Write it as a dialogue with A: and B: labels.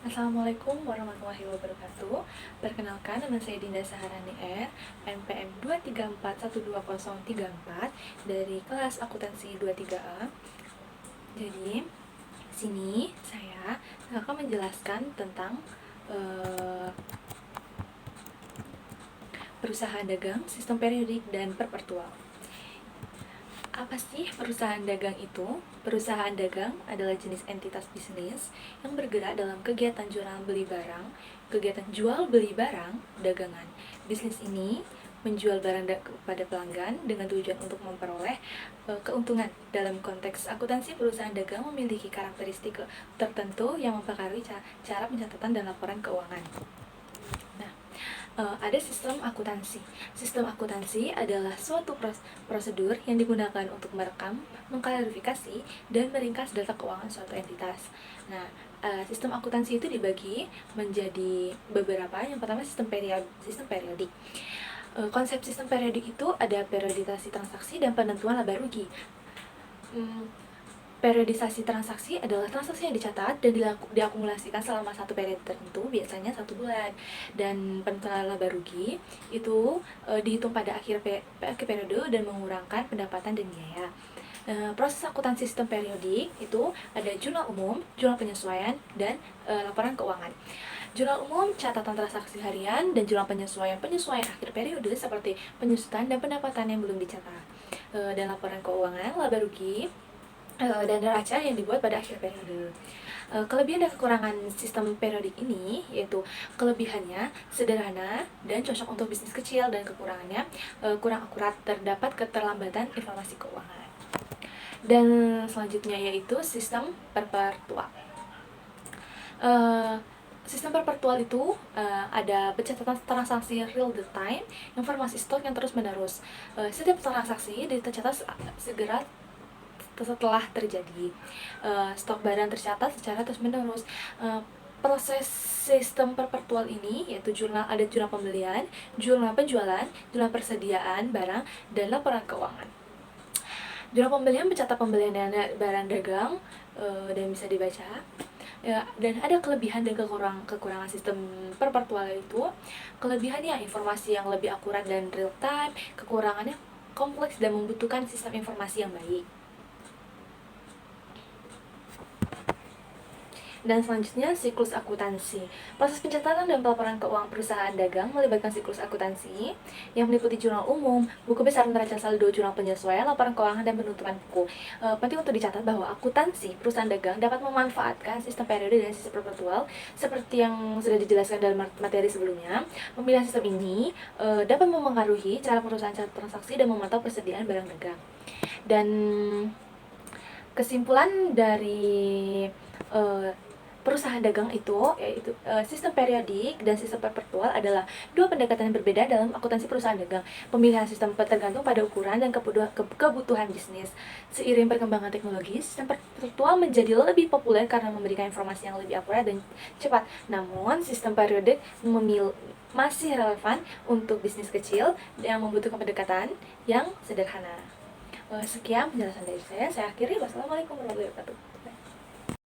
A: Assalamualaikum warahmatullahi wabarakatuh. Perkenalkan, nama saya Dinda Saharani R, NPM 2341234 dari kelas akuntansi 23A. Jadi, sini saya akan menjelaskan tentang perusahaan dagang, sistem periodik, dan perpetual. Apa sih perusahaan dagang itu? Perusahaan dagang adalah jenis entitas bisnis yang bergerak dalam kegiatan jual beli barang, kegiatan jual beli barang dagangan. Bisnis ini menjual barang kepada pelanggan dengan tujuan untuk memperoleh keuntungan. Dalam konteks akuntansi, perusahaan dagang memiliki karakteristik tertentu yang mempengaruhi cara pencatatan dan laporan keuangan. Ada sistem akuntansi. Sistem akuntansi adalah suatu prosedur yang digunakan untuk merekam, mengklarifikasi, dan meringkas data keuangan suatu entitas. Nah, sistem akuntansi itu dibagi menjadi beberapa. Yang pertama sistem periodik. Konsep sistem periodik itu ada periodisasi transaksi dan penentuan laba rugi. Periodisasi transaksi adalah transaksi yang dicatat dan diakumulasikan selama satu periode tertentu, biasanya 1 bulan. Dan penentuan laba rugi itu dihitung pada akhir periode dan mengurangkan pendapatan dan biaya. Proses akuntansi sistem periodik itu ada jurnal umum, jurnal penyesuaian, dan laporan keuangan. Jurnal umum catatan transaksi harian dan jurnal penyesuaian akhir periode seperti penyusutan dan pendapatan yang belum dicatat. Dan laporan keuangan laba rugi dan neraca yang dibuat pada akhir periode. Kelebihan dan kekurangan sistem periodik ini yaitu kelebihannya sederhana dan cocok untuk bisnis kecil, dan kekurangannya kurang akurat, terdapat keterlambatan informasi keuangan. Dan selanjutnya yaitu sistem perpetual. Sistem perpetual itu ada pencatatan transaksi real time, informasi stok yang terus menerus. Setiap transaksi dicatat segera setelah terjadi. Stok barang tercatat secara terus-menerus. Proses sistem perpetual ini yaitu ada jurnal pembelian, jurnal penjualan, jurnal persediaan barang, dan laporan keuangan. Jurnal pembelian mencatat pembelian barang dagang dan bisa dibaca. Dan ada kelebihan dan kekurangan sistem perpetual itu. Kelebihannya informasi yang lebih akurat dan real time, kekurangannya kompleks dan membutuhkan sistem informasi yang baik. Dan selanjutnya siklus akuntansi. Proses pencatatan dan pelaporan keuangan perusahaan dagang melibatkan siklus akuntansi yang meliputi jurnal umum, buku besar neraca saldo, jurnal penyesuaian, laporan keuangan, dan penutupan buku. Penting untuk dicatat bahwa akuntansi perusahaan dagang dapat memanfaatkan sistem periode dan sistem perpetual seperti yang sudah dijelaskan dalam materi sebelumnya. Pemilihan sistem ini dapat memengaruhi cara perusahaan catat transaksi dan memantau persediaan barang dagang. Dan kesimpulan dari perusahaan dagang itu yaitu sistem periodik dan sistem perpetual adalah dua pendekatan yang berbeda dalam akuntansi perusahaan dagang. Pemilihan sistem tergantung pada ukuran dan kebutuhan bisnis. Seiring perkembangan teknologi, sistem perpetual menjadi lebih populer karena memberikan informasi yang lebih akurat dan cepat. Namun, sistem periodik masih relevan untuk bisnis kecil yang membutuhkan pendekatan yang sederhana. Sekian penjelasan dari saya. Saya akhiri. Wassalamualaikum warahmatullahi wabarakatuh.